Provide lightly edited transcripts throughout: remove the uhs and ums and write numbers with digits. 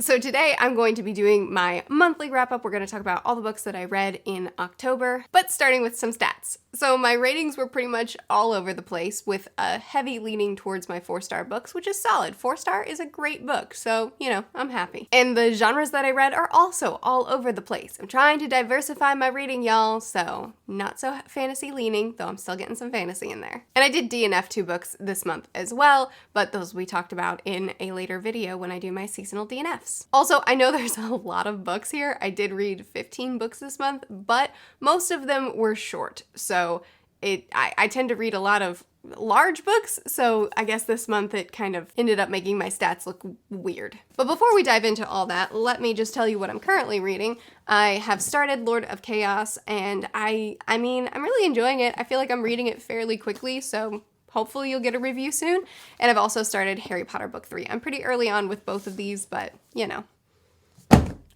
So today I'm going to be doing my monthly wrap-up. We're going to talk about all the books that I read in October, but starting with some stats. So my ratings were pretty much all over the place, with a heavy leaning towards my 4-star books, which is solid. 4-star is a great book, so, you know, I'm happy. And the genres that I read are also all over the place. I'm trying to diversify my reading, y'all, so not so fantasy leaning, though I'm still getting some fantasy in there. And I did DNF 2 books this month as well, but those we talked about in a later video when I do my seasonal DNFs. Also, I know there's a lot of books here. I did read 15 books this month, but most of them were short. So I tend to read a lot of large books, so I guess this month it kind of ended up making my stats look weird. But before we dive into all that, let me just tell you what I'm currently reading. I have started Lord of Chaos, and I mean, I'm really enjoying it. I feel like I'm reading it fairly quickly, so hopefully you'll get a review soon. And I've also started Harry Potter Book 3. I'm pretty early on with both of these, but, you know,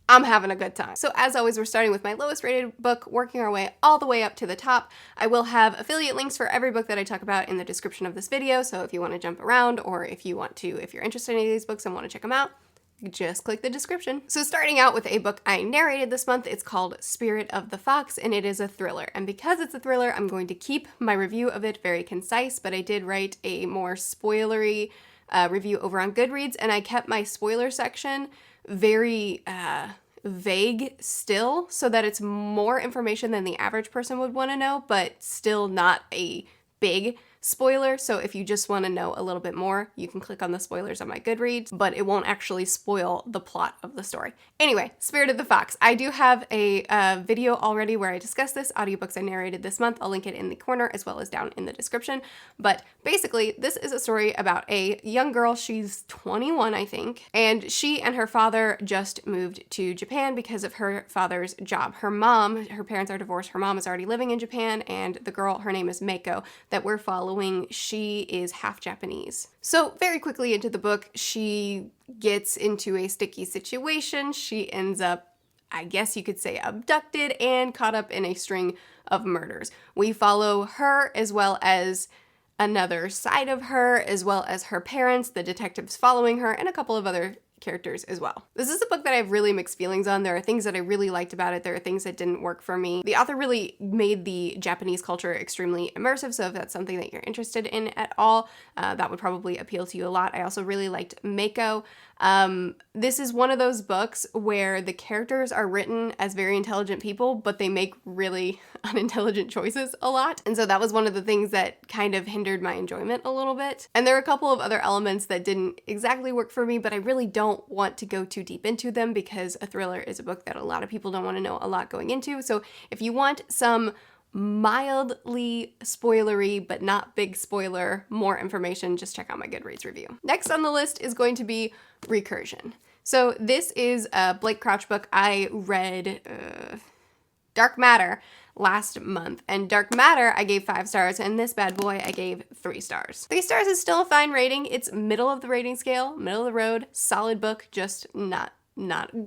I'm having a good time. So as always, we're starting with my lowest rated book, working our way all the way up to the top. I will have affiliate links for every book that I talk about in the description of this video, so if you want to jump around, or if you're interested in any of these books and want to check them out, just click the description. So starting out with a book I narrated this month, it's called Spirit of the Fox, and it is a thriller. And because it's a thriller, I'm going to keep my review of it very concise, but I did write a more spoilery review over on Goodreads, and I kept my spoiler section very vague still, so that it's more information than the average person would want to know, but still not a big spoiler. So if you just want to know a little bit more, you can click on the spoilers on my Goodreads, but it won't actually spoil the plot of the story. Anyway, Spirit of the Fox. I do have a video already where I discuss this, audiobooks I narrated this month. I'll link it in the corner as well as down in the description. But basically, this is a story about a young girl. She's 21, I think, and she and her father just moved to Japan because of her father's job. Her parents are divorced. Her mom is already living in Japan, and the girl, her name is Mako, that we're following, she is half Japanese. So very quickly into the book, she gets into a sticky situation. She ends up, I guess you could say, abducted and caught up in a string of murders. We follow her as well as another side of her, as well as her parents, the detectives following her, and a couple of other characters as well. This is a book that I have really mixed feelings on. There are things that I really liked about it. There are things that didn't work for me. The author really made the Japanese culture extremely immersive, so if that's something that you're interested in at all, that would probably appeal to you a lot. I also really liked Mako. This is one of those books where the characters are written as very intelligent people, but they make really unintelligent choices a lot. And so that was one of the things that kind of hindered my enjoyment a little bit. And there are a couple of other elements that didn't exactly work for me, but I really don't want to go too deep into them because a thriller is a book that a lot of people don't want to know a lot going into. So if you want some mildly spoilery, but not big spoiler, more information, just check out my Goodreads review. Next on the list is going to be Recursion. So this is a Blake Crouch book. I read Dark Matter last month, and Dark Matter I gave 5 stars, and this bad boy I gave 3 stars. 3 stars is still a fine rating. It's middle of the rating scale, middle of the road, solid book, just not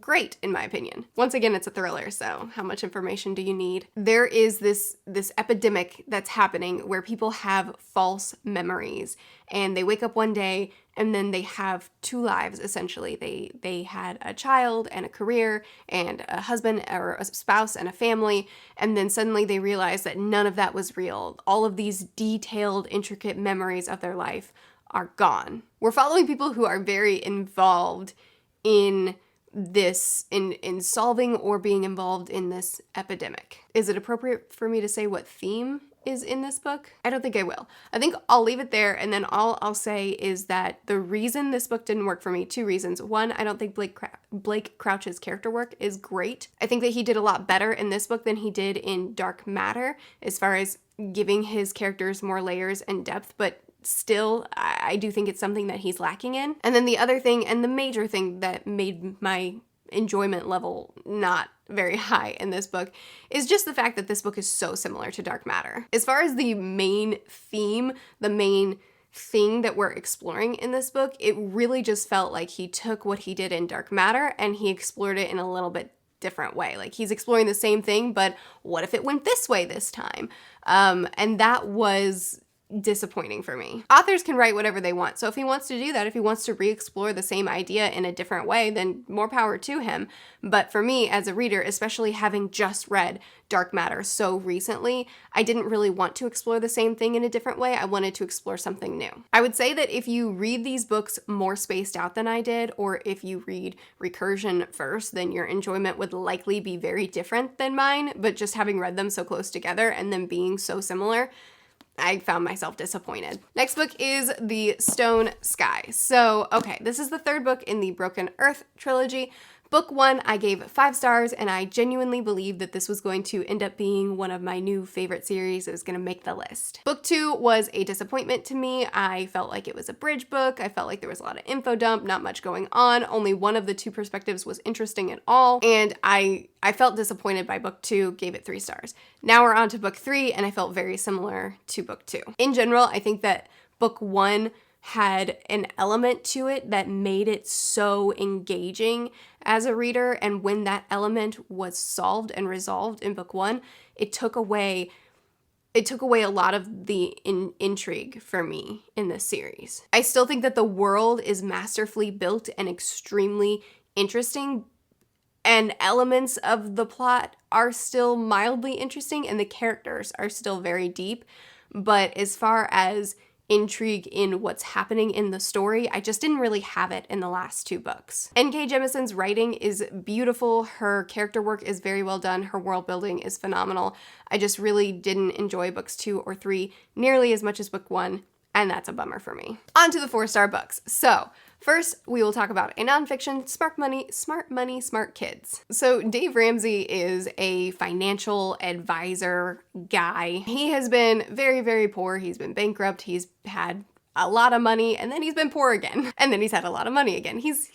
great in my opinion. Once again, it's a thriller, so how much information do you need? There is this epidemic that's happening where people have false memories, and they wake up one day and then they have 2 lives essentially. They had a child and a career and a husband or a spouse and a family, and then suddenly they realize that none of that was real. All of these detailed, intricate memories of their life are gone. We're following people who are very involved in this, in solving or being involved in this epidemic. Is it appropriate for me to say what theme is in this book? I don't think I will. I think I'll leave it there, and then all I'll say is that the reason this book didn't work for me, 2 reasons. One, I don't think Blake Crouch's character work is great. I think that he did a lot better in this book than he did in Dark Matter as far as giving his characters more layers and depth, but still, I do think it's something that he's lacking in. And then the other thing, and the major thing that made my enjoyment level not very high in this book, is just the fact that this book is so similar to Dark Matter. As far as the main theme, the main thing that we're exploring in this book, it really just felt like he took what he did in Dark Matter and he explored it in a little bit different way. Like, he's exploring the same thing, but what if it went this way this time? And that was disappointing for me. Authors can write whatever they want. So if he wants to do that, if he wants to re-explore the same idea in a different way, then more power to him. But for me as a reader, especially having just read Dark Matter so recently, I didn't really want to explore the same thing in a different way. I wanted to explore something new. I would say that if you read these books more spaced out than I did, or if you read Recursion first, then your enjoyment would likely be very different than mine. But just having read them so close together and them being so similar, I found myself disappointed. Next book is The Stone Sky. So, okay, this is the third book in the Broken Earth trilogy. Book 1, I gave 5 stars, and I genuinely believed that this was going to end up being one of my new favorite series. It was going to make the list. Book 2 was a disappointment to me. I felt like it was a bridge book. I felt like there was a lot of info dump, not much going on. Only one of the 2 perspectives was interesting at all, and I felt disappointed by book 2, gave it 3 stars. Now we're on to book 3, and I felt very similar to book 2. In general, I think that book 1 had an element to it that made it so engaging as a reader, and when that element was solved and resolved in book 1, it took away a lot of the intrigue for me in this series. I still think that the world is masterfully built and extremely interesting, and elements of the plot are still mildly interesting, and the characters are still very deep, but as far as intrigue in what's happening in the story, I just didn't really have it in the last 2 books. N.K. Jemisin's writing is beautiful, her character work is very well done, her world building is phenomenal. I just really didn't enjoy books 2 or 3 nearly as much as book 1, and that's a bummer for me. On to the 4-star books. So, first, we will talk about a nonfiction, Smart Money, Smart Kids. So Dave Ramsey is a financial advisor guy. He has been very, very poor. He's been bankrupt. He's had a lot of money, and then he's been poor again, and then he's had a lot of money again. He's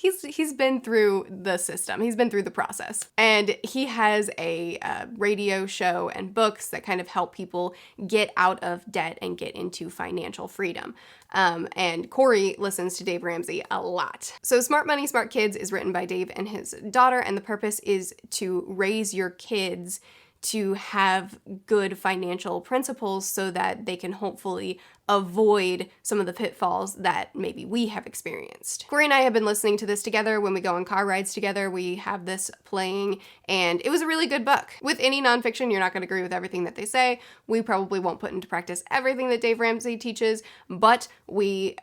been through the system. He's been through the process, and he has a radio show and books that kind of help people get out of debt and get into financial freedom. And Corey listens to Dave Ramsey a lot. So Smart Money, Smart Kids is written by Dave and his daughter, and the purpose is to raise your kids to have good financial principles so that they can hopefully avoid some of the pitfalls that maybe we have experienced. Corey and I have been listening to this together when we go on car rides together. We have this playing, and it was a really good book. With any nonfiction, you're not going to agree with everything that they say. We probably won't put into practice everything that Dave Ramsey teaches, but we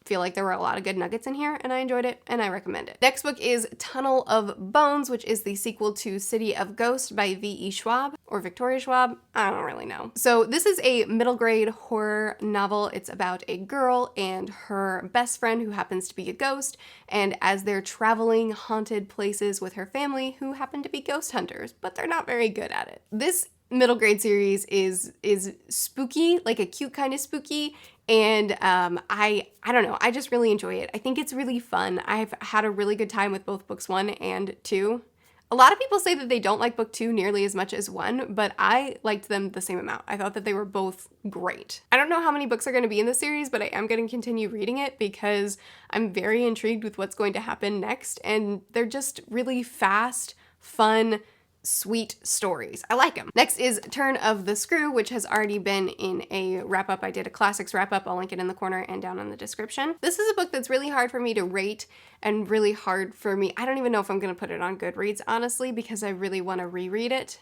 feel like there were a lot of good nuggets in here, and I enjoyed it, and I recommend it. Next book is Tunnel of Bones, which is the sequel to City of Ghosts by V.E. Schwab, or Victoria Schwab. I don't really know. So this is a middle grade horror novel. It's about a girl and her best friend who happens to be a ghost, and as they're traveling haunted places with her family who happen to be ghost hunters, but they're not very good at it. This middle grade series is spooky, like a cute kind of spooky, and I don't know, I just really enjoy it. I think it's really fun. I've had a really good time with both books 1 and 2. A lot of people say that they don't like book 2 nearly as much as 1, but I liked them the same amount. I thought that they were both great. I don't know how many books are going to be in the series, but I am going to continue reading it because I'm very intrigued with what's going to happen next, and they're just really fast, fun, sweet stories. I like them. Next is Turn of the Screw, which has already been in a wrap-up. I did a classics wrap-up. I'll link it in the corner and down in the description. This is a book that's really hard for me to rate and really hard for me. I don't even know if I'm going to put it on Goodreads, honestly, because I really want to reread it.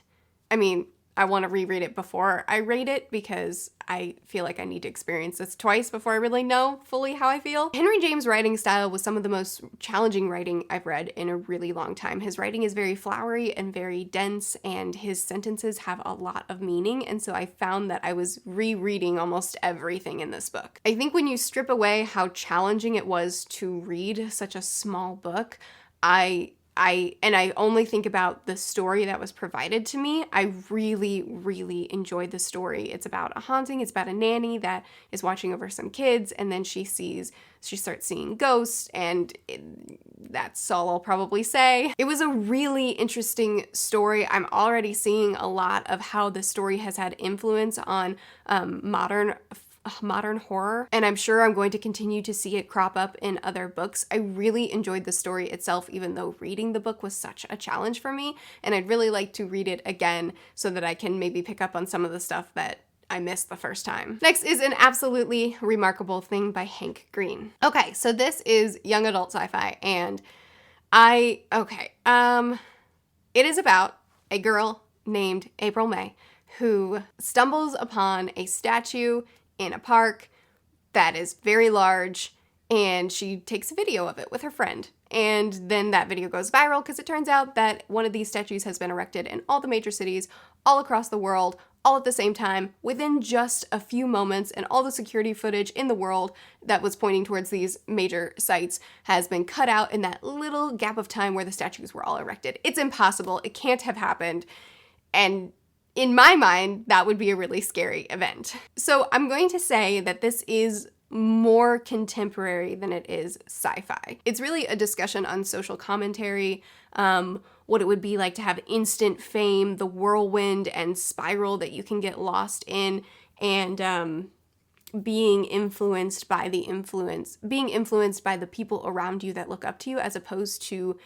I mean, I want to reread it before I rate it because I feel like I need to experience this twice before I really know fully how I feel. Henry James' writing style was some of the most challenging writing I've read in a really long time. His writing is very flowery and very dense, and his sentences have a lot of meaning, and so I found that I was rereading almost everything in this book. I think when you strip away how challenging it was to read such a small book, I only think about the story that was provided to me, I really, really enjoyed the story. It's about a haunting. It's about a nanny that is watching over some kids, and then she starts seeing ghosts, and that's all I'll probably say. It was a really interesting story. I'm already seeing a lot of how the story has had influence on modern horror, and I'm sure I'm going to continue to see it crop up in other books. I really enjoyed the story itself, even though reading the book was such a challenge for me, and I'd really like to read it again so that I can maybe pick up on some of the stuff that I missed the first time. Next is An Absolutely Remarkable Thing by Hank Green. Okay, so this is young adult sci-fi, and it is about a girl named April May who stumbles upon a statue in a park that is very large, and she takes a video of it with her friend. And then that video goes viral because it turns out that one of these statues has been erected in all the major cities all across the world, all at the same time, within just a few moments, and all the security footage in the world that was pointing towards these major sites has been cut out in that little gap of time where the statues were all erected. It's impossible. It can't have happened. And in my mind, that would be a really scary event. So I'm going to say that this is more contemporary than it is sci-fi. It's really a discussion on social commentary, what it would be like to have instant fame, the whirlwind and spiral that you can get lost in, and being influenced by the people around you that look up to you, as opposed to,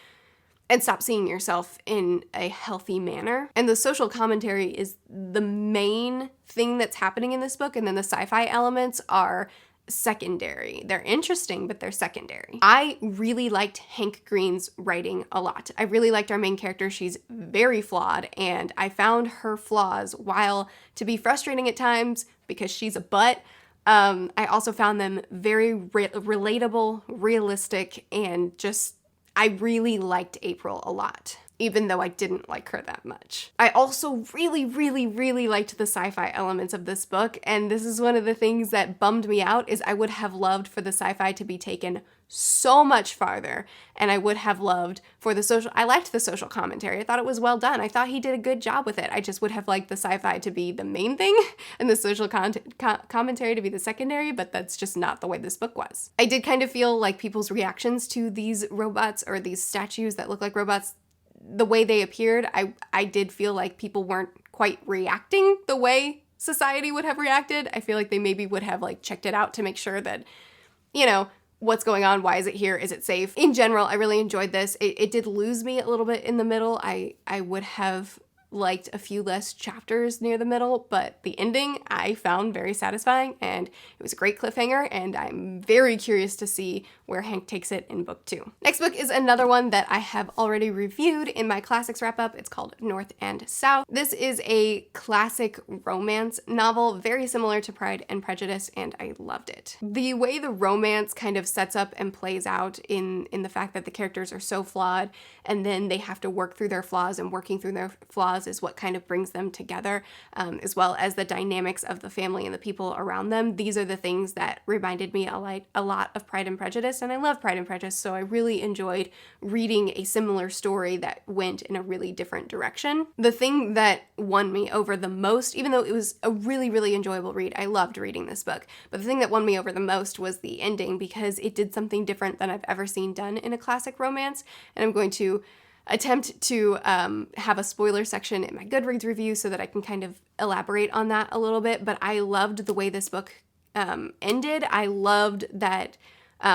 and stop seeing yourself in a healthy manner. And the social commentary is the main thing that's happening in this book, and then the sci-fi elements are secondary. They're interesting, but they're secondary. I really liked Hank Green's writing a lot. I really liked our main character. She's very flawed, and I found her flaws, while to be frustrating at times because she's a butt, I also found them very relatable, realistic, and just, I really liked April a lot, even though I didn't like her that much. I also really, really, really liked the sci-fi elements of this book, and this is one of the things that bummed me out, is I would have loved for the sci-fi to be taken so much farther, and I would have loved for I liked the social commentary. I thought it was well done. I thought he did a good job with it. I just would have liked the sci-fi to be the main thing and the social commentary to be the secondary, but that's just not the way this book was. I did kind of feel like people's reactions to these robots, or these statues that look like robots, the way they appeared, I did feel like people weren't quite reacting the way society would have reacted. I feel like they maybe would have like checked it out to make sure that, what's going on? Why is it here? Is it safe? In general, I really enjoyed this. It did lose me a little bit in the middle. I would have liked a few less chapters near the middle, but the ending I found very satisfying, and it was a great cliffhanger, and I'm very curious to see where Hank takes it in book 2. Next book is another one that I have already reviewed in my classics wrap-up. It's called North and South. This is a classic romance novel, very similar to Pride and Prejudice, and I loved it. The way the romance kind of sets up and plays out in the fact that the characters are so flawed, and then they have to work through their flaws, and working through their flaws is what kind of brings them together, as well as the dynamics of the family and the people around them. These are the things that reminded me a lot of Pride and Prejudice, and I love Pride and Prejudice, so I really enjoyed reading a similar story that went in a really different direction. The thing that won me over the most, even though it was a really, really enjoyable read, I loved reading this book, but the thing that won me over the most was the ending, because it did something different than I've ever seen done in a classic romance, and I'm going to attempt to have a spoiler section in my Goodreads review so that I can kind of elaborate on that a little bit, but I loved the way this book ended. I loved that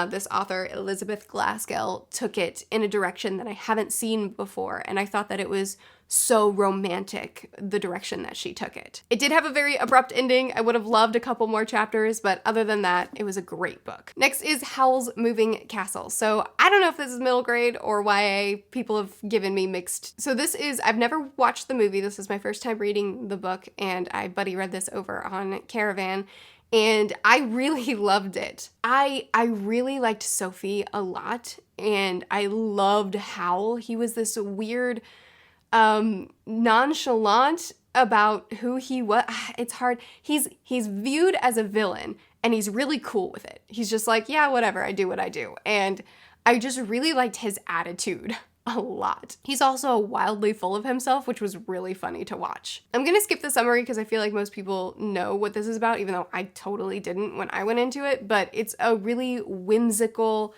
this author, Elizabeth Gaskell, took it in a direction that I haven't seen before, and I thought that it was so romantic, the direction that she took it. It did have a very abrupt ending. I would have loved a couple more chapters, but other than that, it was a great book. Next is Howl's Moving Castle. So I don't know if this is middle grade or YA. People have given me mixed. So this is, I've never watched the movie. This is my first time reading the book, and I buddy read this over on Caravan, and I really loved it. I really liked Sophie a lot, and I loved Howl. He was this weird, nonchalant about who he was. It's hard. He's viewed as a villain, and he's really cool with it. He's just like, yeah, whatever, I do what I do. And I just really liked his attitude a lot. He's also wildly full of himself, which was really funny to watch. I'm gonna skip the summary because I feel like most people know what this is about, even though I totally didn't when I went into it, but it's a really whimsical,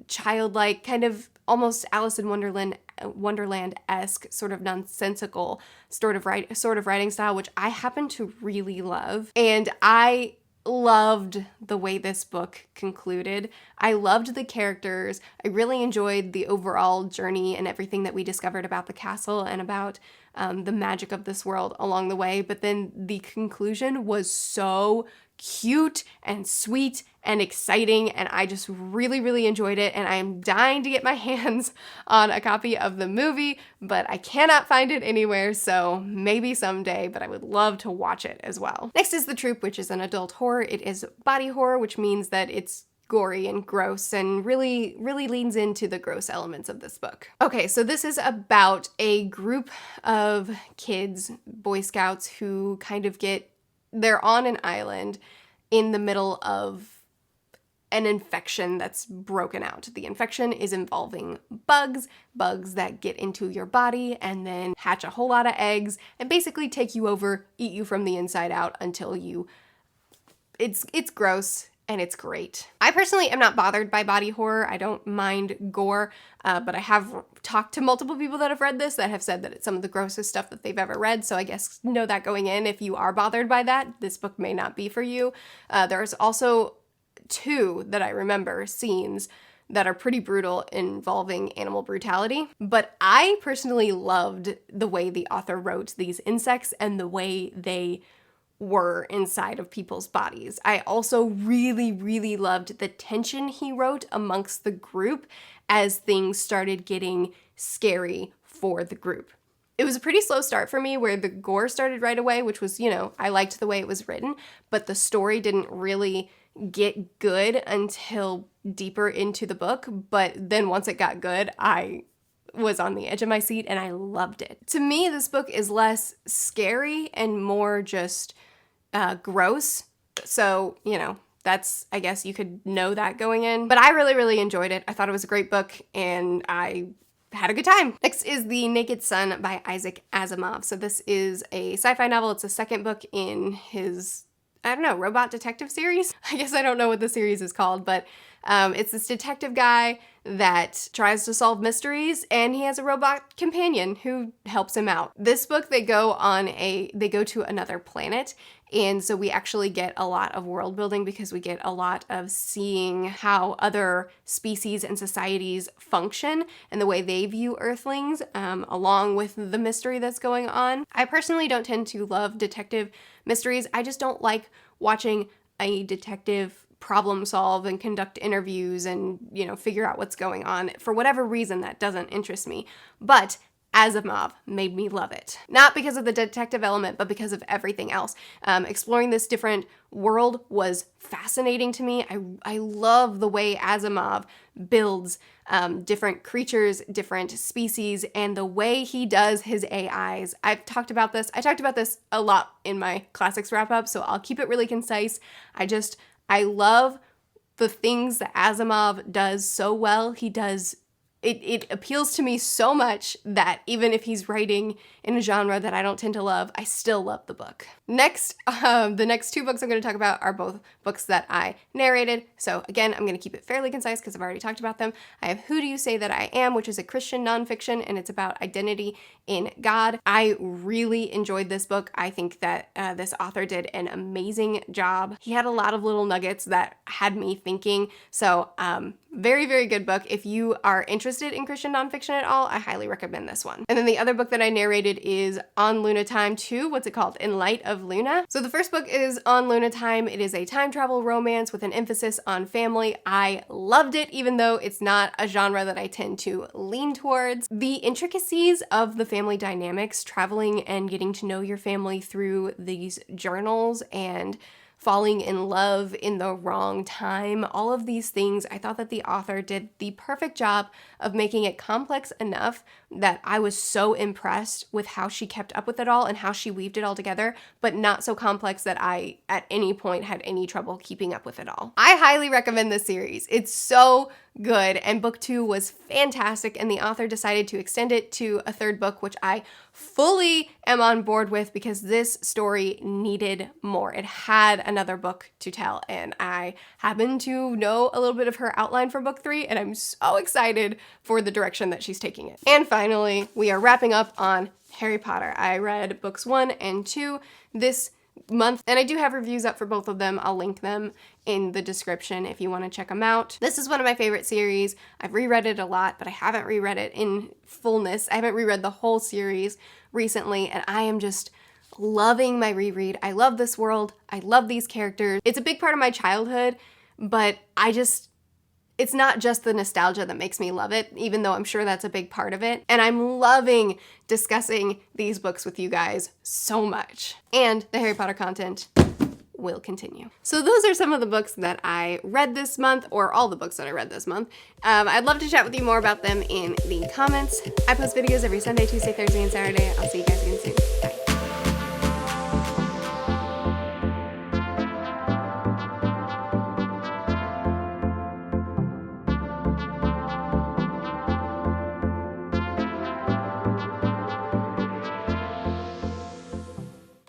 childlike, kind of almost Alice in Wonderland-esque, sort of nonsensical sort of writing style, which I happen to really love. And I loved the way this book concluded. I loved the characters. I really enjoyed the overall journey and everything that we discovered about the castle and about the magic of this world along the way. But then the conclusion was so cute and sweet and exciting, and I just really, really enjoyed it, and I am dying to get my hands on a copy of the movie, but I cannot find it anywhere, so maybe someday, but I would love to watch it as well. Next is The Troop, which is an adult horror. It is body horror, which means that it's gory and gross and really leans into the gross elements of this book. Okay, so this is about a group of kids, Boy Scouts, who kind of they're on an island in the middle of an infection that's broken out. The infection is involving bugs that get into your body and then hatch a whole lot of eggs and basically take you over, eat you from the inside out until it's gross. And it's great. I personally am not bothered by body horror. I don't mind gore, but I have talked to multiple people that have read this that have said that it's some of the grossest stuff that they've ever read, so I guess know that going in. If you are bothered by that, this book may not be for you. There's also 2 that I remember, scenes that are pretty brutal involving animal brutality, but I personally loved the way the author wrote these insects and the way they were inside of people's bodies. I also really loved the tension he wrote amongst the group as things started getting scary for the group. It was a pretty slow start for me where the gore started right away, which was, I liked the way it was written, but the story didn't really get good until deeper into the book. But then once it got good, I was on the edge of my seat and I loved it. To me, this book is less scary and more just gross. So, that's, I guess you could know that going in. But I really enjoyed it. I thought it was a great book and I had a good time. Next is The Naked Sun by Isaac Asimov. So this is a sci-fi novel. It's the second book in his, robot detective series. I guess I don't know what the series is called, but it's this detective guy that tries to solve mysteries, and he has a robot companion who helps him out. This book, they go to another planet, and so we actually get a lot of world building because we get a lot of seeing how other species and societies function and the way they view Earthlings, along with the mystery that's going on. I personally don't tend to love detective mysteries. I just don't like watching a detective problem solve and conduct interviews and, figure out what's going on. For whatever reason, that doesn't interest me. But Asimov made me love it. Not because of the detective element, but because of everything else. Exploring this different world was fascinating to me. I love the way Asimov builds different creatures, different species, and the way he does his AIs. I talked about this a lot in my classics wrap-up, so I'll keep it really concise. I love the things that Asimov does so well. It appeals to me so much that even if he's writing in a genre that I don't tend to love, I still love the book. Next, the next 2 books I'm going to talk about are both books that I narrated. So again, I'm going to keep it fairly concise because I've already talked about them. I have Who Do You Say That I Am, which is a Christian nonfiction, and it's about identity in God. I really enjoyed this book. I think that this author did an amazing job. He had a lot of little nuggets that had me thinking. So very good book. If you are interested in Christian nonfiction at all, I highly recommend this one. And then the other book that I narrated is On Luna Time 2. What's it called? In Light of Luna. So the first book is On Luna Time. It is a time travel romance with an emphasis on family. I loved it, even though it's not a genre that I tend to lean towards. The intricacies of the family dynamics, traveling and getting to know your family through these journals and falling in love in the wrong time, all of these things, I thought that the author did the perfect job of making it complex enough that I was so impressed with how she kept up with it all and how she weaved it all together, but not so complex that I at any point had any trouble keeping up with it all. I highly recommend this series. It's so good, and book 2 was fantastic, and the author decided to extend it to a 3rd book, which I fully am on board with because this story needed more. It had another book to tell, and I happen to know a little bit of her outline for book 3, and I'm so excited for the direction that she's taking it. And finally, we are wrapping up on Harry Potter. I read books 1 and 2 this month. And I do have reviews up for both of them. I'll link them in the description if you want to check them out. This is one of my favorite series. I've reread it a lot, but I haven't reread it in fullness. I haven't reread the whole series recently, and I am just loving my reread. I love this world. I love these characters. It's a big part of my childhood, but it's not just the nostalgia that makes me love it, even though I'm sure that's a big part of it. And I'm loving discussing these books with you guys so much. And the Harry Potter content will continue. So those are some of the books that I read this month, or all the books that I read this month. I'd love to chat with you more about them in the comments. I post videos every Sunday, Tuesday, Thursday, and Saturday. I'll see you guys again soon. Bye.